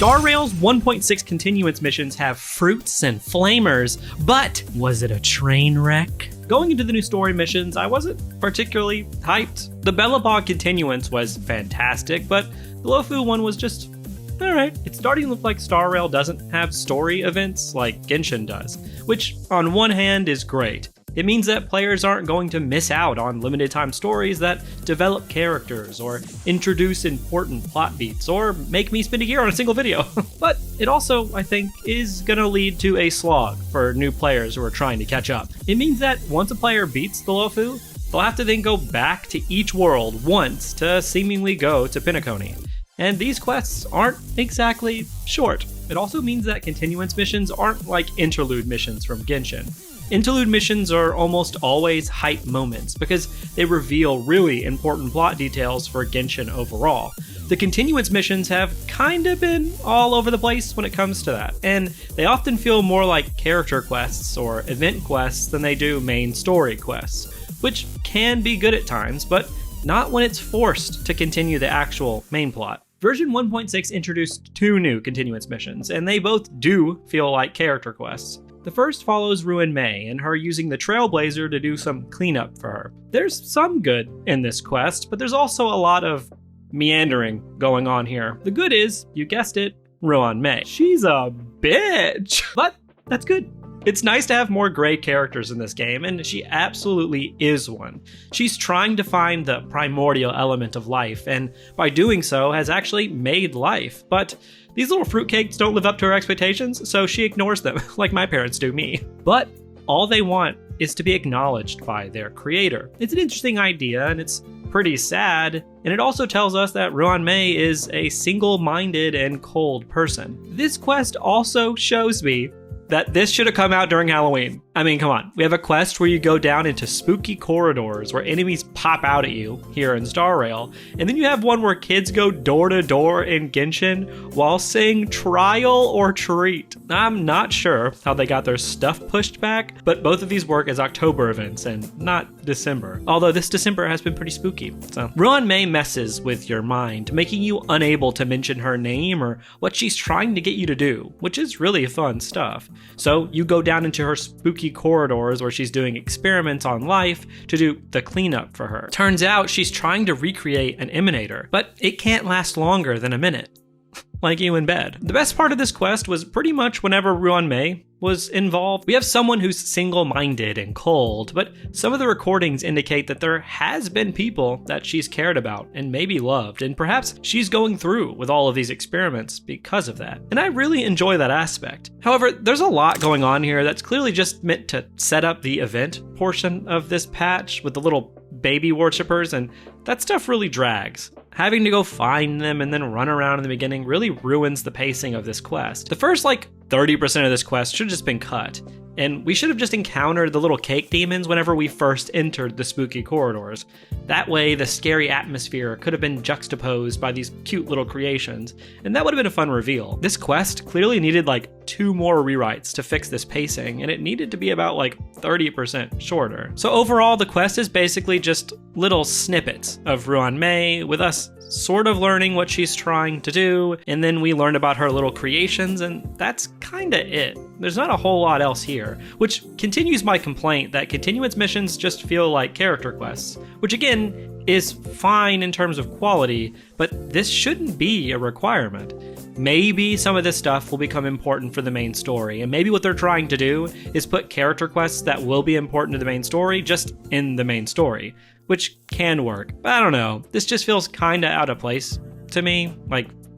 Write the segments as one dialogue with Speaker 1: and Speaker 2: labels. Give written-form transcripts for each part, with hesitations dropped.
Speaker 1: Star Rail's 1.6 continuance missions have fruits and flamers, but was it a train wreck? Going into the new story missions, I wasn't particularly hyped. The Bellabog continuance was fantastic, but the Lofu one was just alright. It's starting to look like Star Rail doesn't have story events like Genshin does, which on one hand is great. It means that players aren't going to miss out on limited time stories that develop characters or introduce important plot beats or make me spend a year on a single video. But it also, I think, is gonna lead to a slog for new players who are trying to catch up. It means that once a player beats the Lofu, they'll have to then go back to each world once to seemingly go to Penacony. And these quests aren't exactly short. It also means that continuance missions aren't like interlude missions from Genshin. Interlude missions are almost always hype moments because they reveal really important plot details for Genshin overall. The continuance missions have kinda been all over the place when it comes to that, and they often feel more like character quests or event quests than they do main story quests, which can be good at times, but not when it's forced to continue the actual main plot. Version 1.6 introduced 2 new continuance missions, and they both do feel like character quests. The first follows Ruan Mei and her using the Trailblazer to do some cleanup for her. There's some good in this quest, but there's also a lot of meandering going on here. The good is, you guessed it, Ruan Mei. She's a bitch, but that's good. It's nice to have more great characters in this game, and she absolutely is one. She's trying to find the primordial element of life, and by doing so has actually made life, but these little fruitcakes don't live up to her expectations, so she ignores them, like my parents do me. But all they want is to be acknowledged by their creator. It's an interesting idea, and it's pretty sad, and it also tells us that Ruan Mei is a single-minded and cold person. This quest also shows me that this should have come out during Halloween. I mean, come on. We have a quest where you go down into spooky corridors where enemies pop out at you here in Star Rail, and then you have one where kids go door to door in Genshin while saying trial or treat. I'm not sure how they got their stuff pushed back, but both of these work as October events and not December. Although this December has been pretty spooky. So Ruan Mei messes with your mind, making you unable to mention her name or what she's trying to get you to do, which is really fun stuff. So you go down into her spooky corridors where she's doing experiments on life to do the cleanup for her. Turns out she's trying to recreate an emanator, but it can't last longer than a minute. Like you in bed. The best part of this quest was pretty much whenever Ruan Mei was involved. We have someone who's single-minded and cold, but some of the recordings indicate that there has been people that she's cared about and maybe loved, and perhaps she's going through with all of these experiments because of that. And I really enjoy that aspect. However, there's a lot going on here that's clearly just meant to set up the event portion of this patch with the little baby worshippers, and that stuff really drags. Having to go find them and then run around in the beginning really ruins the pacing of this quest. The first 30% of this quest should have just been cut, and we should have just encountered the little cake demons whenever we first entered the spooky corridors. That way the scary atmosphere could have been juxtaposed by these cute little creations, and that would have been a fun reveal. This quest clearly needed 2 more rewrites to fix this pacing, and it needed to be about 30% shorter. So overall, the quest is basically just little snippets of Ruan Mei with us sort of learning what she's trying to do, and then we learn about her little creations, and that's kinda it. There's not a whole lot else here, which continues my complaint that continuance missions just feel like character quests, which again is fine in terms of quality, but this shouldn't be a requirement. Maybe some of this stuff will become important for the main story, and maybe what they're trying to do is put character quests that will be important to the main story just in the main story, which can work. But I don't know, this just feels kinda out of place to me,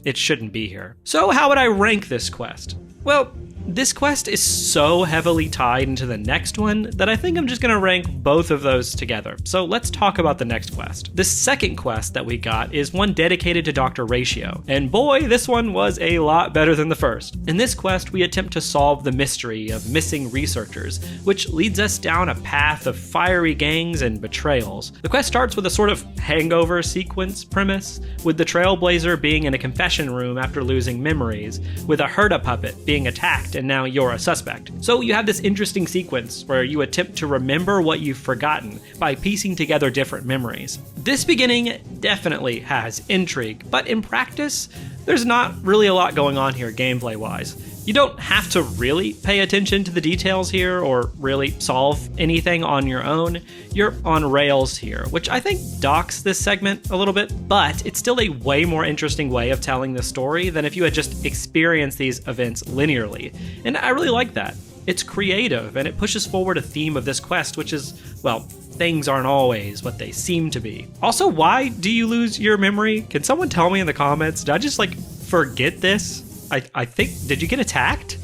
Speaker 1: it shouldn't be here. So how would I rank this quest? Well, this quest is so heavily tied into the next one that I think I'm just gonna rank both of those together. So let's talk about the next quest. The second quest that we got is one dedicated to Dr. Ratio, and boy, this one was a lot better than the first. In this quest, we attempt to solve the mystery of missing researchers, which leads us down a path of fiery gangs and betrayals. The quest starts with a sort of hangover sequence premise, with the Trailblazer being in a confession room after losing memories, with a Herda puppet being attacked and now you're a suspect. So you have this interesting sequence where you attempt to remember what you've forgotten by piecing together different memories. This beginning definitely has intrigue, but in practice, There's not really a lot going on here gameplay-wise. You don't have to really pay attention to the details here or really solve anything on your own. You're on rails here, which I think docks this segment a little bit, but it's still a way more interesting way of telling the story than if you had just experienced these events linearly. And I really like that. It's creative, and it pushes forward a theme of this quest, which is, well, things aren't always what they seem to be. Also, why do you lose your memory? Can someone tell me in the comments? Did I just, forget this? I think, did you get attacked?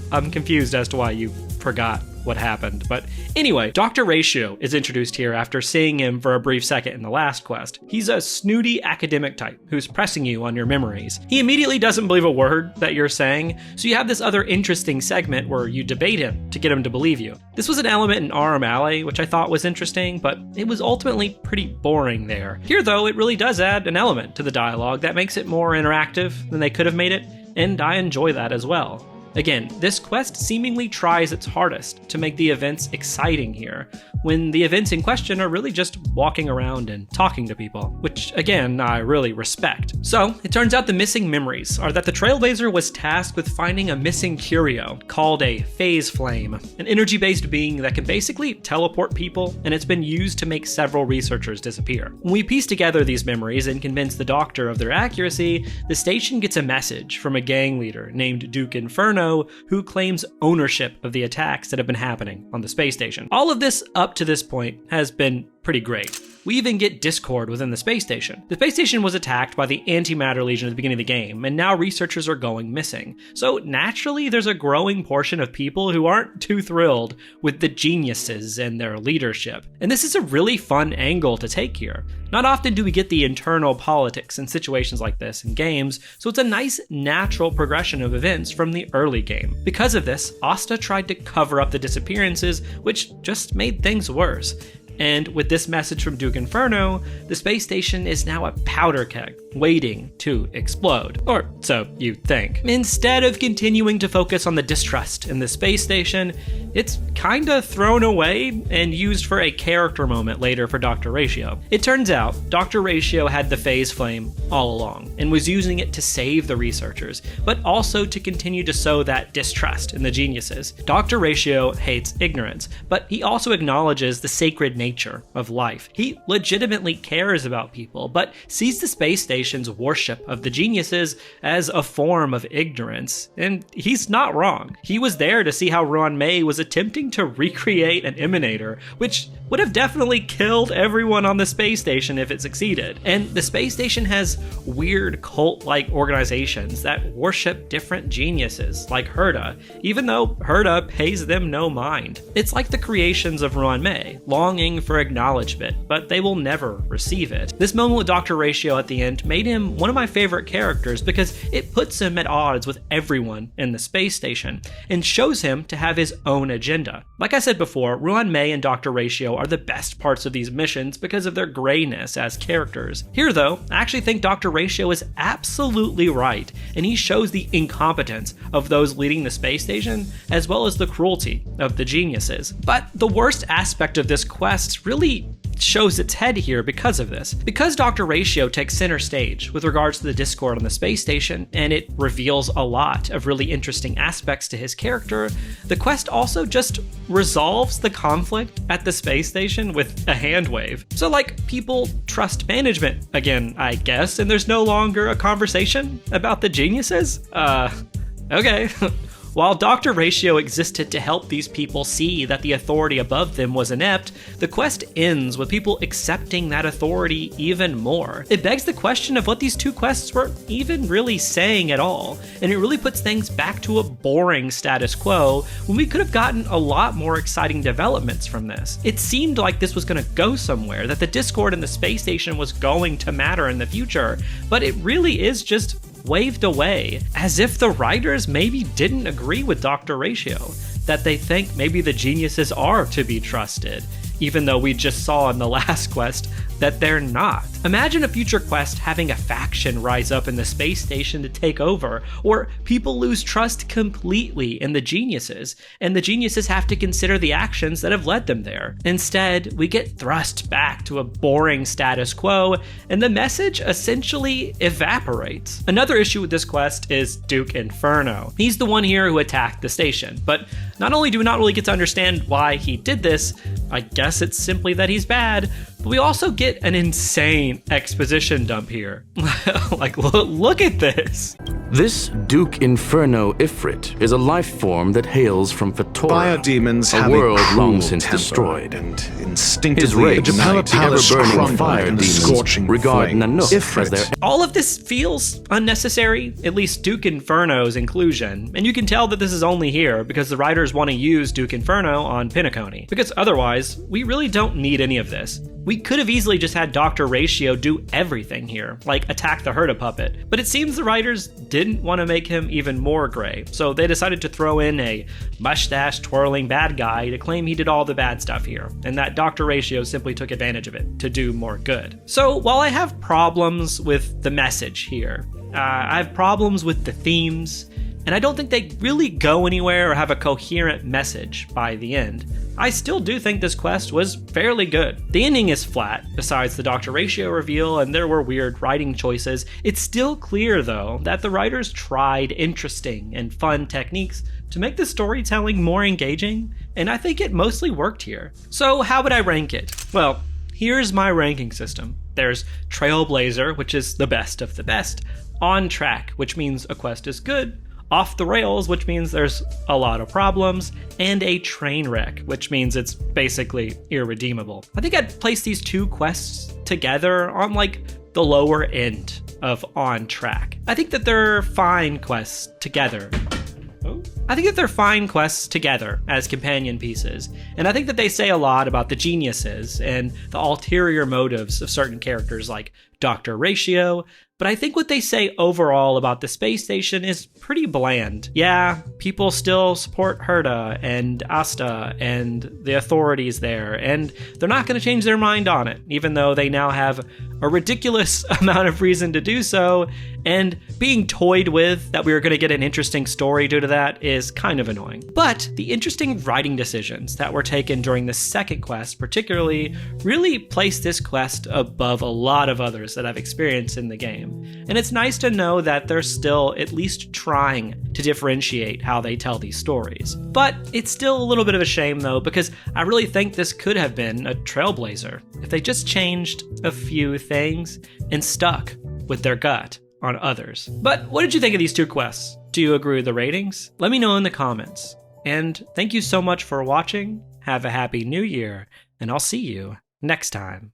Speaker 1: I'm confused as to why you forgot what happened. But anyway, Dr. Ratio is introduced here after seeing him for a brief second in the last quest. He's a snooty academic type who's pressing you on your memories. He immediately doesn't believe a word that you're saying, so you have this other interesting segment where you debate him to get him to believe you. This was an element in Arm Alley, which I thought was interesting, but it was ultimately pretty boring there. Here though, it really does add an element to the dialogue that makes it more interactive than they could have made it, and I enjoy that as well. Again, this quest seemingly tries its hardest to make the events exciting here, when the events in question are really just walking around and talking to people, which again, I really respect. So, it turns out the missing memories are that the Trailblazer was tasked with finding a missing curio called a phase flame, an energy-based being that can basically teleport people, and it's been used to make several researchers disappear. When we piece together these memories and convince the Doctor of their accuracy, the station gets a message from a gang leader named Duke Inferno, who claims ownership of the attacks that have been happening on the space station. All of this up to this point has been pretty great. We even get discord within the space station. The space station was attacked by the Antimatter Legion at the beginning of the game, and now researchers are going missing. So naturally, there's a growing portion of people who aren't too thrilled with the geniuses and their leadership. And this is a really fun angle to take here. Not often do we get the internal politics in situations like this in games, so it's a nice natural progression of events from the early game. Because of this, Asta tried to cover up the disappearances, which just made things worse. And with this message from Duke Inferno, the space station is now a powder keg, waiting to explode. Or so you think. Instead of continuing to focus on the distrust in the space station, it's kinda thrown away and used for a character moment later for Dr. Ratio. It turns out, Dr. Ratio had the phase flame all along, and was using it to save the researchers, but also to continue to sow that distrust in the geniuses. Dr. Ratio hates ignorance, but he also acknowledges the sacred nature of life. He legitimately cares about people, but sees the space station's worship of the geniuses as a form of ignorance, and he's not wrong. He was there to see how Ruan Mei was attempting to recreate an emanator, which would have definitely killed everyone on the space station if it succeeded. And the space station has weird cult-like organizations that worship different geniuses, like Herda, even though Herda pays them no mind. It's like the creations of Ruan Mei, longing for acknowledgement, but they will never receive it. This moment with Dr. Ratio at the end made him one of my favorite characters because it puts him at odds with everyone in the space station, and shows him to have his own agenda. Like I said before, Ruan Mei and Dr. Ratio are the best parts of these missions because of their grayness as characters. Here though, I actually think Dr. Ratio is absolutely right, and he shows the incompetence of those leading the space station, as well as the cruelty of the geniuses. But the worst aspect of this quest really shows its head here because of this. Because Dr. Ratio takes center stage with regards to the discord on the space station, and it reveals a lot of really interesting aspects to his character, the quest also just resolves the conflict at the space station with a hand wave. So people trust management again, I guess, and there's no longer a conversation about the geniuses? Okay. While Dr. Ratio existed to help these people see that the authority above them was inept, the quest ends with people accepting that authority even more. It begs the question of what these two quests were even really saying at all, and it really puts things back to a boring status quo when we could have gotten a lot more exciting developments from this. It seemed like this was going to go somewhere, that the discord in the space station was going to matter in the future, but it really is just waved away, as if the writers maybe didn't agree with Dr. Ratio, that they think maybe the geniuses are to be trusted, even though we just saw in the last quest that they're not. Imagine a future quest having a faction rise up in the space station to take over, or people lose trust completely in the geniuses, and the geniuses have to consider the actions that have led them there. Instead, we get thrust back to a boring status quo, and the message essentially evaporates. Another issue with this quest is Duke Inferno. He's the one here who attacked the station, but not only do we not really get to understand why he did this, I guess it's simply that he's bad, but we also get an insane exposition dump here. Like, look at this.
Speaker 2: This Duke Inferno Ifrit is a life form that hails from Fatora,
Speaker 3: Biodemons
Speaker 2: a world long since destroyed.
Speaker 3: And
Speaker 2: His
Speaker 3: instinctively
Speaker 2: rage,
Speaker 3: ignite
Speaker 2: the ever-burning fire
Speaker 3: in the
Speaker 2: demons,
Speaker 3: scorching
Speaker 2: regard
Speaker 3: flames.
Speaker 2: Nanook as their
Speaker 1: All of this feels unnecessary, at least Duke Inferno's inclusion, and you can tell that this is only here because the writers want to use Duke Inferno on Pinacone, because otherwise, we really don't need any of this. We could have easily just had Dr. Ratio do everything here, like attack the Herda puppet, but it seems the writers didn't want to make him even more gray, so they decided to throw in a mustache-twirling bad guy to claim he did all the bad stuff here, and that Dr. Ratio simply took advantage of it to do more good. So while I have problems with the message here, I have problems with the themes, and I don't think they really go anywhere or have a coherent message by the end, I still do think this quest was fairly good. The ending is flat, besides the Dr. Ratio reveal, and there were weird writing choices. It's still clear, though, that the writers tried interesting and fun techniques to make the storytelling more engaging, and I think it mostly worked here. So how would I rank it? Well, here's my ranking system. There's Trailblazer, which is the best of the best, On Track, which means a quest is good, Off the Rails, which means there's a lot of problems, and a train wreck, which means it's basically irredeemable. I think I'd place these two quests together on like the lower end of On Track. I think that they're fine quests together. As companion pieces, and I think that they say a lot about the geniuses and the ulterior motives of certain characters like Dr. Ratio, but I think what they say overall about the space station is pretty bland. Yeah, people still support Herda and Asta and the authorities there, and they're not going to change their mind on it, even though they now have a ridiculous amount of reason to do so, and being toyed with that we were going to get an interesting story due to that is kind of annoying. But the interesting writing decisions that were taken during the second quest particularly really place this quest above a lot of others that I've experienced in the game. And it's nice to know that they're still at least trying to differentiate how they tell these stories. But it's still a little bit of a shame though, because I really think this could have been a Trailblazer if they just changed a few things and stuck with their gut on others. But what did you think of these two quests? Do you agree with the ratings? Let me know in the comments. And thank you so much for watching. Have a happy new year, and I'll see you next time.